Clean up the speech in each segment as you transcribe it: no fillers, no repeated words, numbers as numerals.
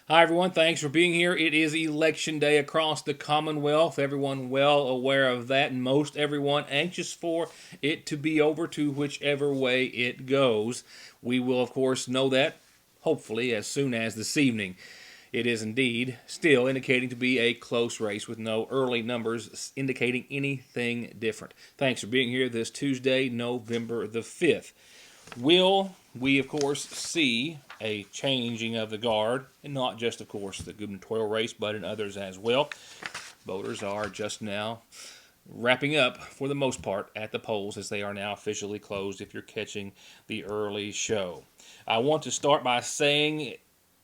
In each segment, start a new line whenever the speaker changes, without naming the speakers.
Hi, everyone. Thanks for being here. It is election day across the Commonwealth. Everyone well aware of that, and most everyone anxious for it to be over to whichever way it goes. We will, of course, know that hopefully as soon as this evening. It is indeed still indicating to be a close race with no early numbers indicating anything different. Thanks for being here this Tuesday, November the 5th. Will we, of course, see a changing of the guard, and not just, of course, the gubernatorial race, but in others as well? Voters are just now wrapping up, for the most part, at the polls as they are now officially closed if you're catching the early show. I want to start by saying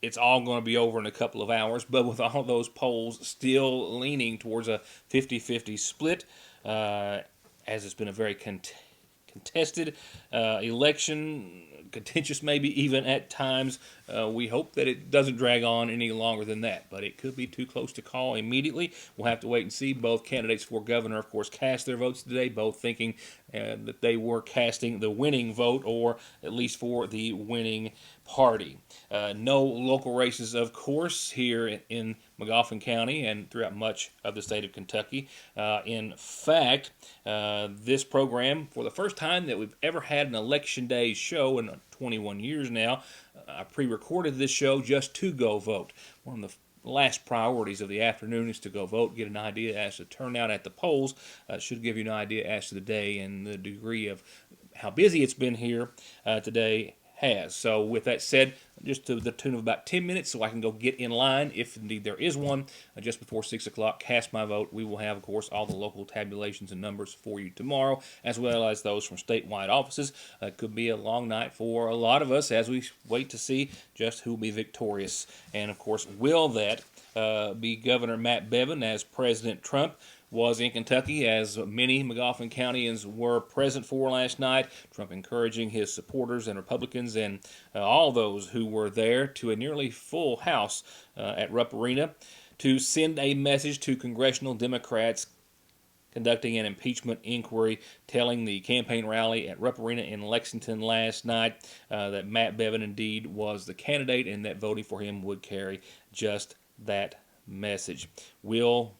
it's all going to be over in a couple of hours, but with all those polls still leaning towards a 50-50 split, as it's been a very contested election, contentious maybe even at times. We hope that it doesn't drag on any longer than that, but it could be too close to call immediately. We'll have to wait and see. Both candidates for governor, of course, cast their votes today, both thinking that they were casting the winning vote, or at least for the winning party. No local races, of course, here in Magoffin County and throughout much of the state of Kentucky. In fact, this program, for the first time that we've ever had an election day show in 21 years now, I pre-recorded this show just to go vote. One of the last priorities of the afternoon is to go vote, get an idea as to turnout at the polls. Should give you an idea as to the day and the degree of how busy it's been here today has. So with that said, just to the tune of about 10 minutes so I can go get in line, if indeed there is one, just before 6 o'clock, cast my vote. We will have, of course, all the local tabulations and numbers for you tomorrow, as well as those from statewide offices. It could be a long night for a lot of us as we wait to see just who will be victorious. And, of course, will that be Governor Matt Bevin as President Trump was in Kentucky, as many Magoffin Countyans were present for last night. Trump encouraging his supporters and Republicans and all those who were there to a nearly full house at Rupp Arena to send a message to congressional Democrats conducting an impeachment inquiry, telling the campaign rally at Rupp Arena in Lexington last night that Matt Bevin indeed was the candidate and that voting for him would carry just that message. Will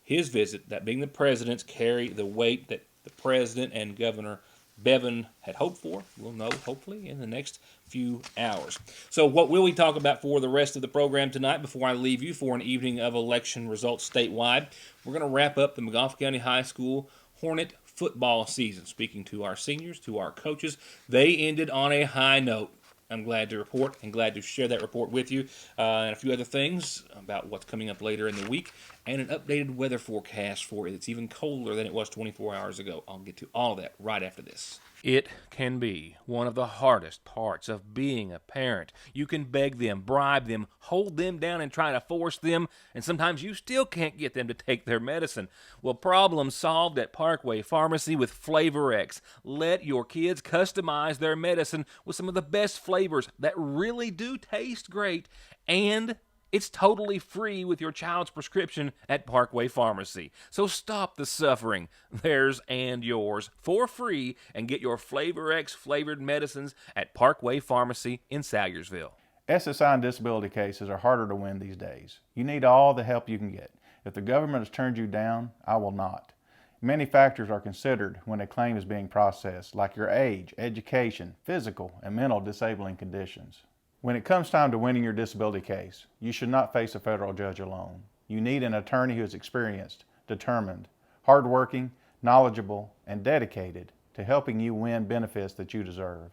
his visit, that being the president's, carry the weight that the president and Governor Bevin had hoped for? We'll know, hopefully, in the next few hours. So what will we talk about for the rest of the program tonight before I leave you for an evening of election results statewide? We're going to wrap up the Magoffin County High School Hornet football season. Speaking to our seniors, to our coaches, they ended on a high note. I'm glad to report and glad to share that report with you, and a few other things about what's coming up later in the week, and an updated weather forecast for it. It's even colder than it was 24 hours ago. I'll get to all of that right after this. It can be one of the hardest parts of being a parent. You can beg them, bribe them, hold them down and try to force them, and sometimes you still can't get them to take their medicine. Well, problem solved at Parkway Pharmacy with Flavor X. Let your kids customize their medicine with some of the best flavors that really do taste great, and it's totally free with your child's prescription at Parkway Pharmacy. So stop the suffering, theirs and yours, for free, and get your Flavor X flavored medicines at Parkway Pharmacy in Salyersville.
SSI and disability cases are harder to win these days. You need all the help you can get. If the government has turned you down, I will not. Many factors are considered when a claim is being processed, like your age, education, physical, and mental disabling conditions. When it comes time to winning your disability case, you should not face a federal judge alone. You need an attorney who is experienced, determined, hardworking, knowledgeable, and dedicated to helping you win benefits that you deserve.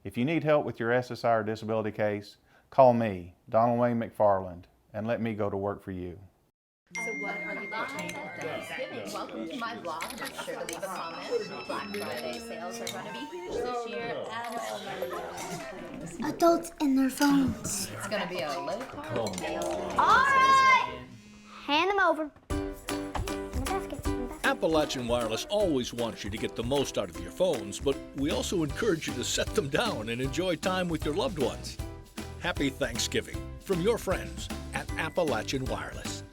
If you need help with your SSI or disability case, call me, Donald Wayne McFarland, and let me go to work for you.
So what are you buying for Thanksgiving? Welcome to my vlog. Be sure to leave a comment. Black Friday sales are going to be huge this year.
Adults and their phones.
It's going to be a low-carb meal.
All right! Hand them over.
Appalachian Wireless always wants you to get the most out of your phones, but we also encourage you to set them down and enjoy time with your loved ones. Happy Thanksgiving from your friends at Appalachian Wireless.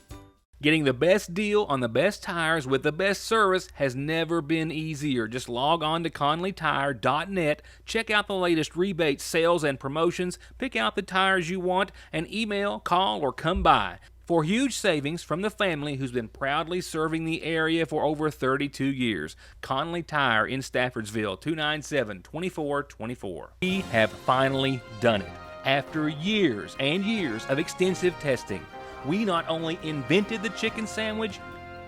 Getting the best deal on the best tires with the best service has never been easier. Just log on to ConleyTire.net, check out the latest rebates, sales, and promotions, pick out the tires you want, and email, call, or come by. For huge savings from the family who's been proudly serving the area for over 32 years. Conley Tire in Staffordsville, 297-2424. We have finally done it. After years and years of extensive testing, we not only invented the chicken sandwich,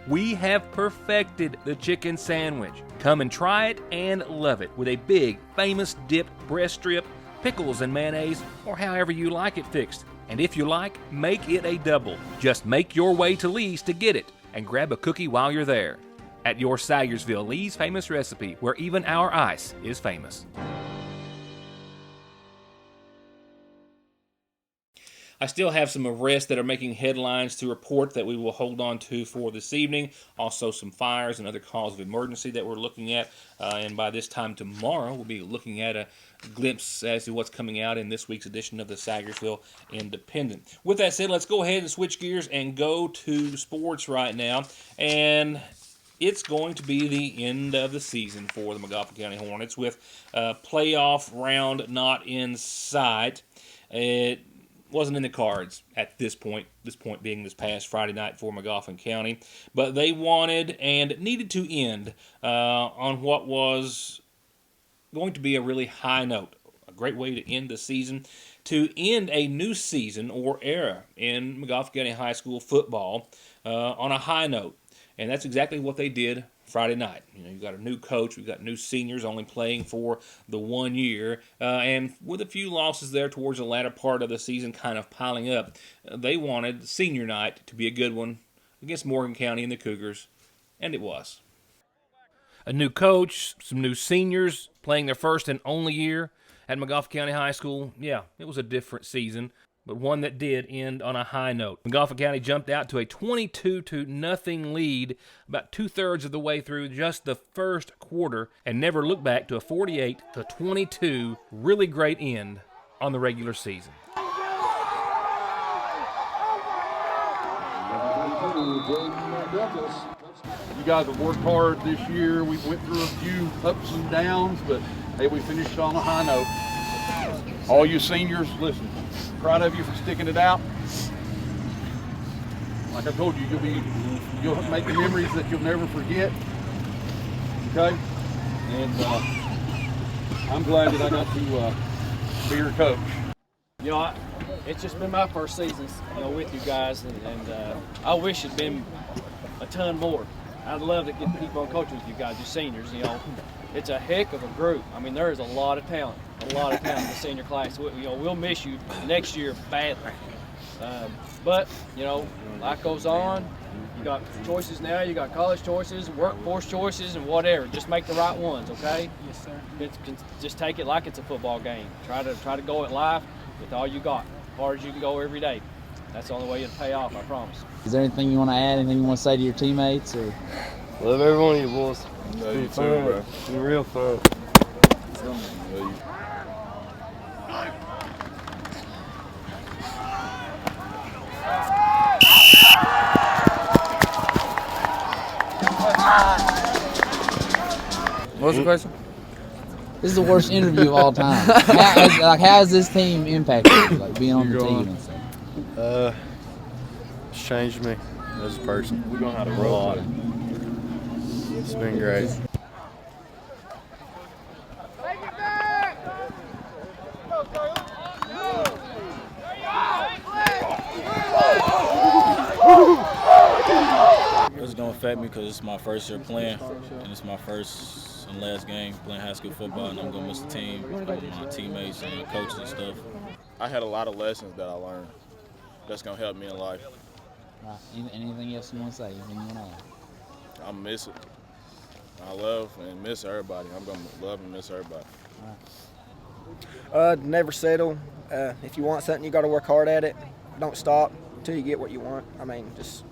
we have perfected the chicken sandwich. Come and try it and love it with a big, famous dipped breast strip, pickles and mayonnaise, or however you like it fixed. And if you like, make it a double. Just make your way to Lee's to get it and grab a cookie while you're there. At your Sayersville, Lee's famous recipe, where even our ice is famous. I still have some arrests that are making headlines to report that we will hold on to for this evening. Also some fires and other calls of emergency that we're looking at. And by this time tomorrow, we'll be looking at a glimpse as to what's coming out in this week's edition of the Sayersville Independent. With that said, let's go ahead and switch gears and go to sports right now. And it's going to be the end of the season for the Montgomery County Hornets with playoff round not in sight. It wasn't in the cards at this point being this past Friday night for McGoffin County. But they wanted and needed to end on what was going to be a really high note. A great way to end the season, to end a new season or era in McGoffin County High School football on a high note. And that's exactly what they did Friday night. You know, you've got a new coach, we've got new seniors only playing for the 1 year, and with a few losses there towards the latter part of the season kind of piling up, they wanted senior night to be a good one against Morgan County and the Cougars, and it was. A new coach, some new seniors playing their first and only year at McGoffin County High School. Yeah, it was a different season, but one that did end on a high note. McGoffin County jumped out to a 22-0 lead about two-thirds of the way through just the first quarter and never looked back to a 48-22 really great end on the regular season.
You guys have worked hard this year. We went through a few ups and downs, but hey, we finished on a high note. All you seniors, listen, proud of you for sticking it out. Like I told you, you'll make memories that you'll never forget. Okay? And I'm glad that I got to be your coach.
You know, it's just been my first season, with you guys, and I wish it'd been a ton more. I'd love to get people on coaching with you guys, you seniors. It's a heck of a group. I mean, there is a lot of talent in the senior class. We'll miss you next year badly. But life goes on. You got choices now. You got college choices, workforce choices, and whatever. Just make the right ones, okay?
Yes, sir.
Just take it like it's a football game. Try to go at life with all you got, as hard as you can go every day. That's the only way it'll pay off, I promise.
Is there anything you want to add? Anything you want to say to your teammates? Or
love every one of you boys.
Love you too, bro.
It's been real fun.
What was the question?
This is the worst interview of all time. How has this team impacted you, like being on the team and stuff?
It's changed me as a person.
We're going to have to
A
roll.
lot. It's been great.
It's going to affect me because it's my first year playing, and it's my first and last game playing high school football, and I'm going to miss the team, my teammates and coaches and stuff.
I had a lot of lessons that I learned that's going to help me in life.
Right. Anything else you want to say? Anything you want to add?
I miss it. I love and miss everybody. I'm going to love and miss everybody.
Never settle. If you want something, you got to work hard at it. Don't stop until you get what you want. I mean, just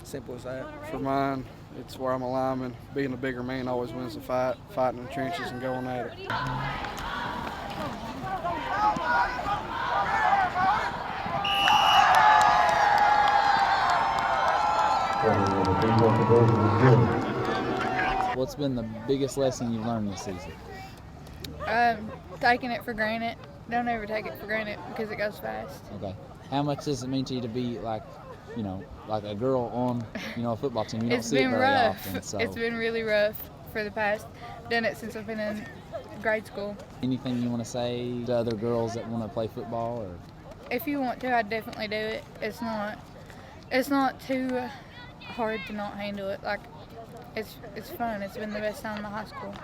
simple as that.
For mine, it's where I'm a lineman. Being a bigger man always wins the fight, fighting in the trenches and going at it.
What's been the biggest lesson you've learned this season?
Taking it for granted. Don't ever take it for granted because it goes fast.
Okay. How much does it mean to you to be like a girl on, a football team? You don't see it very often. So.
It's been really rough for the past. Done it since I've been in grade school.
Anything you want to say to other girls that want to play football? Or?
If you want to, I'd definitely do it. It's not too hard to not handle it. Like, it's fun. It's been the best time in high school.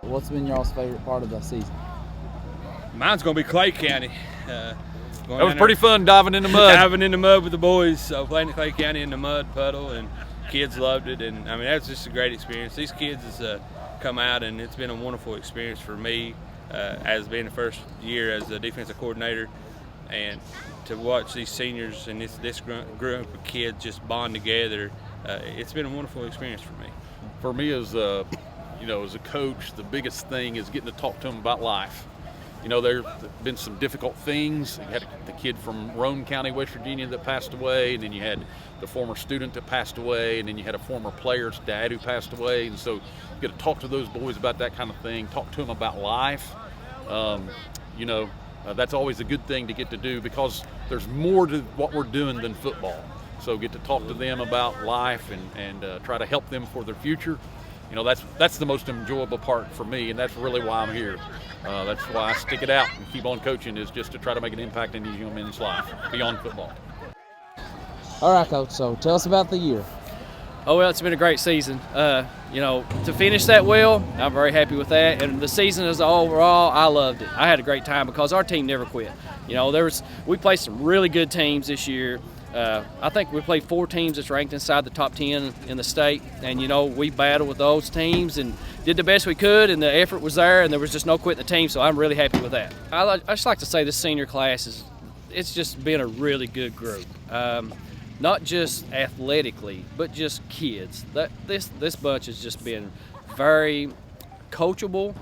What's been y'all's favorite part of the season?
Mine's going to be Clay County.
That was pretty fun diving in the mud.
Diving in the mud with the boys. So playing in Clay County in the mud puddle, and kids loved it. And I mean, that's just a great experience. These kids has come out, and it's been a wonderful experience for me as being the first year as a defensive coordinator, and to watch these seniors and this group of kids just bond together. It's been a wonderful experience for me.
For me, as a coach, the biggest thing is getting to talk to them about life. There's been some difficult things. You had the kid from Roane County, West Virginia that passed away, and then you had the former student that passed away, and then you had a former player's dad who passed away. And so you get to talk to those boys about that kind of thing, talk to them about life. That's always a good thing to get to do because there's more to what we're doing than football. So get to talk to them about life and try to help them for their future. That's the most enjoyable part for me, and that's really why I'm here. That's why I stick it out and keep on coaching, is just to try to make an impact in these young men's life beyond football.
All right, Coach, so tell us about the year.
Oh, well, it's been a great season. To finish that well, I'm very happy with that. And the season as overall, I loved it. I had a great time because our team never quit. We played some really good teams this year. I think we played 4 teams that's ranked inside the top 10 in the state, and we battled with those teams and did the best we could, and the effort was there, and there was just no quitting the team, so I'm really happy with that. I just like to say this senior class it's just been a really good group, not just athletically, but just kids. This bunch has just been very coachable.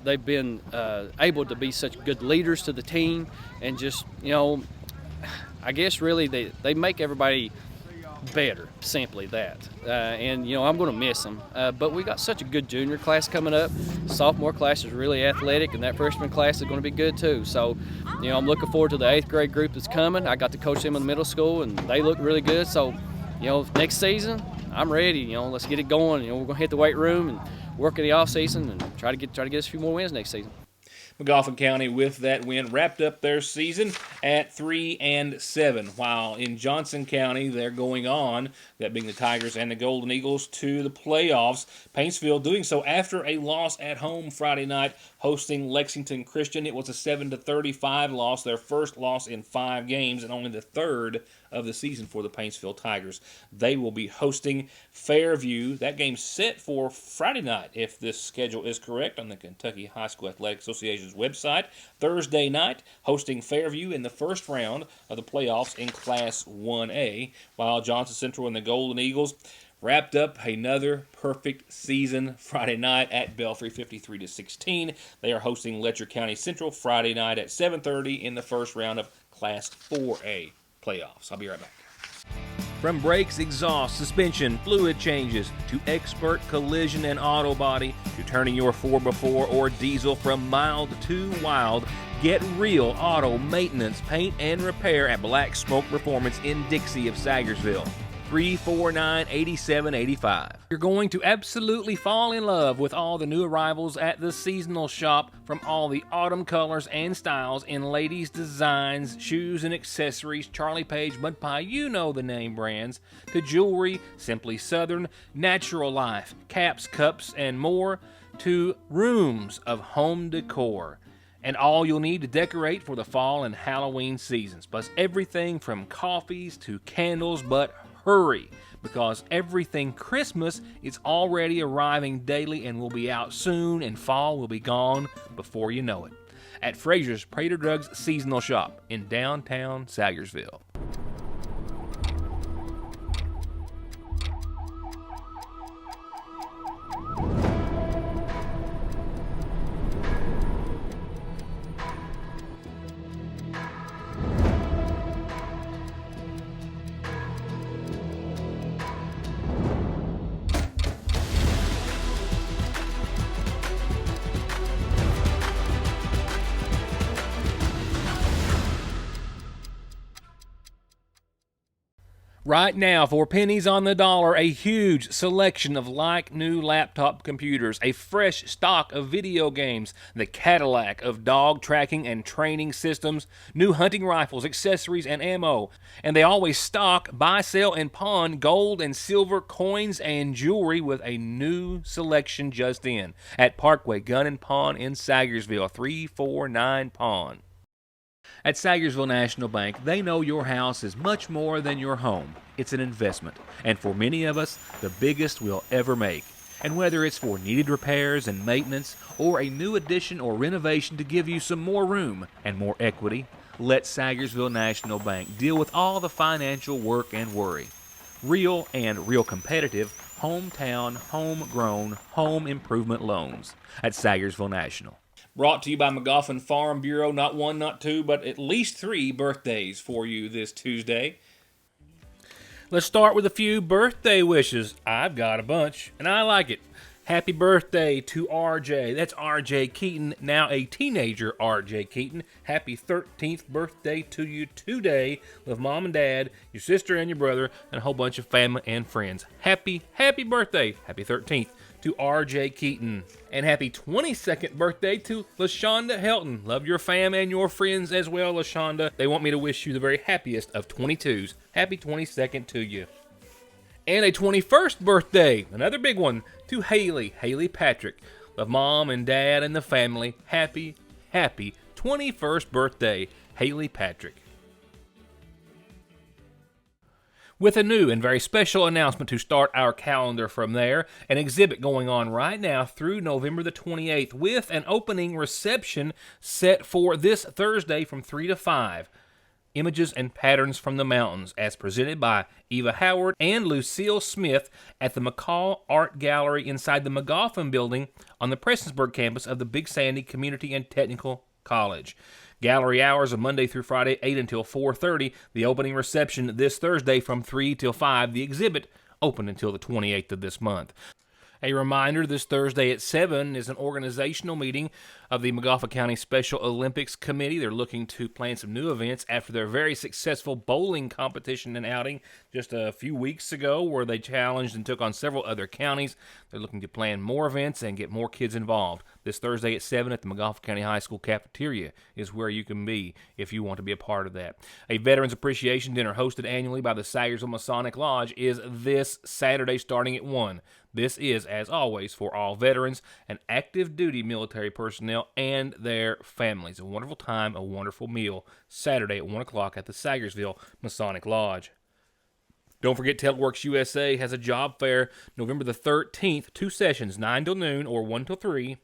They've been able to be such good leaders to the team, and just I guess really they make everybody better, simply that. And I'm going to miss them. But we got such a good junior class coming up. Sophomore class is really athletic, and that freshman class is going to be good too. So, I'm looking forward to the 8th grade group that's coming. I got to coach them in the middle school, and they look really good. So, next season, I'm ready. Let's get it going. We're going to hit the weight room and work in the off season and try to get us a few more wins next season.
Magoffin County, with that win, wrapped up their season at 3-7, while in Johnson County they're going on, that being the Tigers and the Golden Eagles, to the playoffs. Paintsville doing so after a loss at home Friday night, hosting Lexington Christian. It was a 7-35 loss, their first loss in 5 games, and only the 3rd of the season for the Paintsville Tigers. They will be hosting Fairview. That game's set for Friday night, if this schedule is correct, on the Kentucky High School Athletic Association's website. Thursday night, hosting Fairview in the first round of the playoffs in Class 1A, while Johnson Central and the Golden Eagles wrapped up another perfect season Friday night at Belfry, 53-16. They are hosting Letcher County Central Friday night at 7:30 in the first round of Class 4A playoffs. I'll be right back. From brakes, exhaust, suspension, fluid changes, to expert collision and auto body, to turning your 4x4 or diesel from mild to wild, get real auto maintenance, paint, and repair at Black Smoke Performance in Dixie of Sagersville. 349-8785. You're going to absolutely fall in love with all the new arrivals at the seasonal shop, from all the autumn colors and styles in ladies' designs, shoes and accessories, Charlie Page, Mud Pie, you know the name brands, to jewelry, Simply Southern, Natural Life, caps, cups, and more, to rooms of home decor. And all you'll need to decorate for the fall and Halloween seasons, plus everything from coffees to candles, but hurry, because everything Christmas is already arriving daily and will be out soon, and fall will be gone before you know it. At Frazier's Prater Drugs Seasonal Shop in downtown Sagersville. Right now, for pennies on the dollar, a huge selection of like-new laptop computers, a fresh stock of video games, the Cadillac of dog tracking and training systems, new hunting rifles, accessories, and ammo. And they always stock, buy, sell, and pawn gold and silver coins and jewelry with a new selection just in at Parkway Gun and Pawn in Sagersville, 349 Pawn. At Sagersville National Bank, they know your house is much more than your home. It's an investment, and for many of us, the biggest we'll ever make. And whether it's for needed repairs and maintenance, or a new addition or renovation to give you some more room and more equity, let Sagersville National Bank deal with all the financial work and worry. Real and real competitive, hometown, homegrown, home improvement loans at Sagersville National. Brought to you by McGoffin Farm Bureau. Not one, not two, but at least 3 birthdays for you this Tuesday. Let's start with a few birthday wishes. I've got a bunch, and I like it. Happy birthday to RJ. That's RJ Keaton, now a teenager RJ Keaton. Happy 13th birthday to you today with Mom and Dad, your sister and your brother, and a whole bunch of family and friends. Happy birthday. Happy 13th. To RJ Keaton. And happy 22nd birthday to LaShonda Helton. Love your fam and your friends as well, LaShonda. They want me to wish you the very happiest of 22s. Happy 22nd to you. And a 21st birthday, another big one, to Haley Patrick. Love Mom and Dad and the family. Happy 21st birthday, Haley Patrick. With a new and very special announcement to start our calendar from there, an exhibit going on right now through November the 28th with an opening reception set for this Thursday from 3 to 5. Images and Patterns from the Mountains, as presented by Eva Howard and Lucille Smith at the McCall Art Gallery inside the McGoffin Building on the Prestonsburg campus of the Big Sandy Community and Technical College. Gallery hours of Monday through Friday, 8 until 4:30. The opening reception this Thursday from 3 till 5. The exhibit open until the 28th of this month. A reminder, this Thursday at 7 is an organizational meeting of the McGoffin County Special Olympics Committee. They're looking to plan some new events after their very successful bowling competition and outing just a few weeks ago, where they challenged and took on several other counties. They're looking to plan more events and get more kids involved. This Thursday at 7 at the McGoffin County High School cafeteria is where you can be if you want to be a part of that. A Veterans Appreciation Dinner hosted annually by the Sagersville Masonic Lodge is this Saturday starting at 1. This is, as always, for all veterans and active duty military personnel and their families. A wonderful time, a wonderful meal, Saturday at 1 o'clock at the Sagersville Masonic Lodge. Don't forget, Teleworks USA has a job fair November the 13th, 2 sessions, 9 till noon or 1 till 3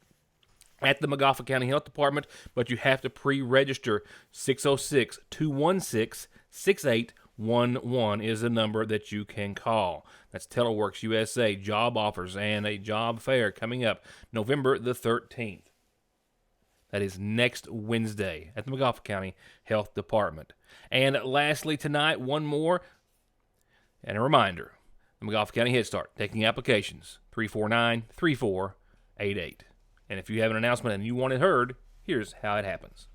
at the McGoffin County Health Department, but you have to pre-register. 606-216-6811 is the number that you can call. That's Teleworks USA job offers and a job fair coming up November the 13th. That is next Wednesday at the McGoffin County Health Department. And lastly tonight, one more, and a reminder, the McGoffin County Head Start taking applications, 349-3488. And if you have an announcement and you want it heard, here's how it happens.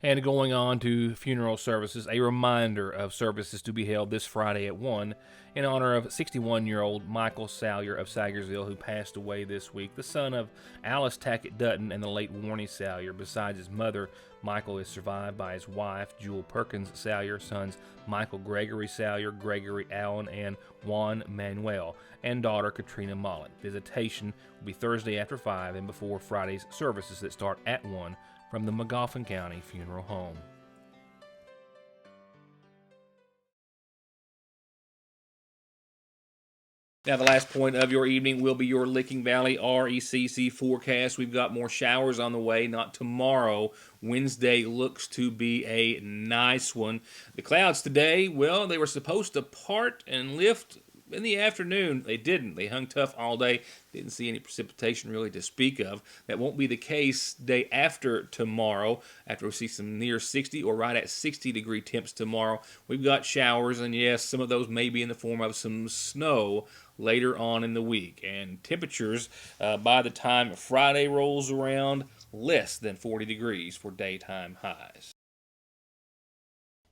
And going on to funeral services, a reminder of services to be held this Friday at 1 in honor of 61-year-old Michael Salyer of Sagersville, who passed away this week, the son of Alice Tackett Dutton and the late Warnie Salyer. Besides his mother, Michael is survived by his wife, Jewel Perkins Salyer, sons Michael Gregory Salyer, Gregory Allen, and Juan Manuel, and daughter Katrina Mollett. Visitation will be Thursday after 5 and before Friday's services that start at 1 from the McGoffin County Funeral Home. Now, the last point of your evening will be your Licking Valley RECC forecast. We've got more showers on the way, not tomorrow. Wednesday looks to be a nice one. The clouds today, well, they were supposed to part and lift in the afternoon. They didn't. They hung tough all day. Didn't see any precipitation really to speak of. That won't be the case day after tomorrow, after we see some near 60 or right at 60 degree temps tomorrow. We've got showers, and yes, some of those may be in the form of some snow later on in the week. And temperatures, by the time Friday rolls around, less than 40 degrees for daytime highs.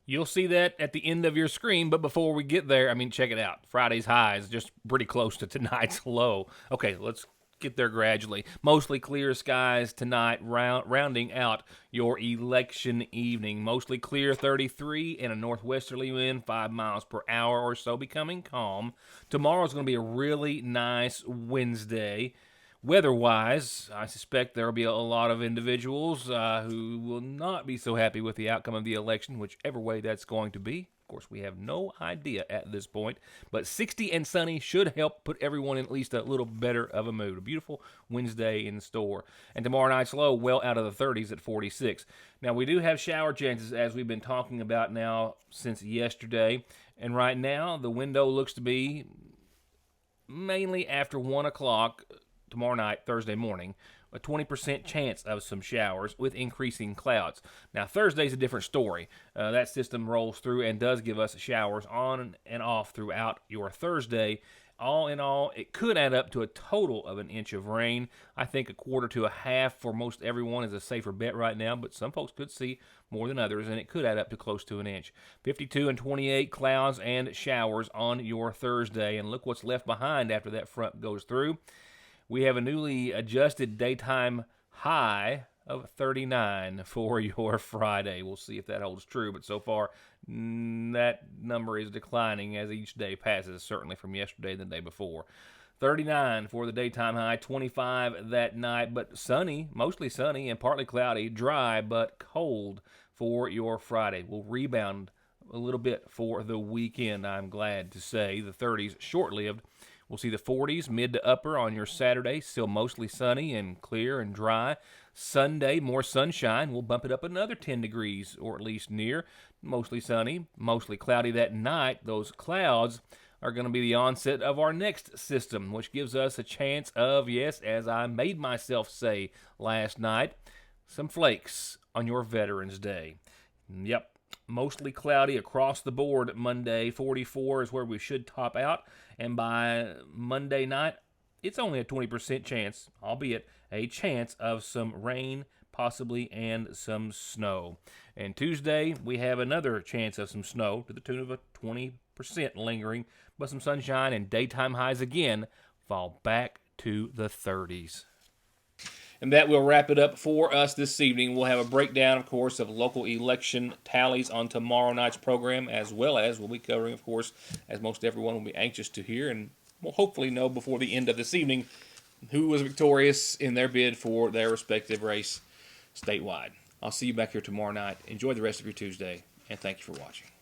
You'll see that at the end of your screen, but before we get there, check it out. Friday's high is just pretty close to tonight's low. Okay, let's get there gradually. Mostly clear skies tonight, rounding out your election evening. Mostly clear, 33, and a northwesterly wind, 5 miles per hour or so, becoming calm. Tomorrow's going to be a really nice Wednesday. Weather-wise, I suspect there will be a lot of individuals who will not be so happy with the outcome of the election, whichever way that's going to be. Of course, we have no idea at this point, but 60 and sunny should help put everyone in at least a little better of a mood. A beautiful Wednesday in store. And tomorrow night's low, well out of the 30s at 46. Now, we do have shower chances, as we've been talking about now since yesterday, and right now the window looks to be mainly after 1 o'clock tomorrow night, Thursday morning, a 20% chance of some showers with increasing clouds. Now, Thursday's a different story. That system rolls through and does give us showers on and off throughout your Thursday. All in all, it could add up to a total of an inch of rain. I think a quarter to a half for most everyone is a safer bet right now, but some folks could see more than others, and it could add up to close to an inch. 52 and 28 clouds and showers on your Thursday, and look what's left behind after that front goes through. We have a newly adjusted daytime high of 39 for your Friday. We'll see if that holds true, but so far that number is declining as each day passes, certainly from yesterday and the day before. 39 for the daytime high, 25 that night, but sunny, mostly sunny and partly cloudy, dry but cold for your Friday. We'll rebound a little bit for the weekend, I'm glad to say. The 30s short-lived. We'll see the 40s, mid to upper on your Saturday, still mostly sunny and clear and dry. Sunday, more sunshine. We'll bump it up another 10 degrees, or at least near. Mostly sunny, mostly cloudy that night. Those clouds are going to be the onset of our next system, which gives us a chance of, yes, as I made myself say last night, some flakes on your Veterans Day. Yep. Mostly cloudy across the board Monday. 44 is where we should top out. And by Monday night, it's only a 20% chance, albeit a chance of some rain, possibly, and some snow. And Tuesday, we have another chance of some snow to the tune of a 20% lingering, but some sunshine and daytime highs again fall back to the 30s. And that will wrap it up for us this evening. We'll have a breakdown, of course, of local election tallies on tomorrow night's program, as well as we'll be covering, of course, as most everyone will be anxious to hear, and we'll hopefully know before the end of this evening who was victorious in their bid for their respective race statewide. I'll see you back here tomorrow night. Enjoy the rest of your Tuesday, and thank you for watching.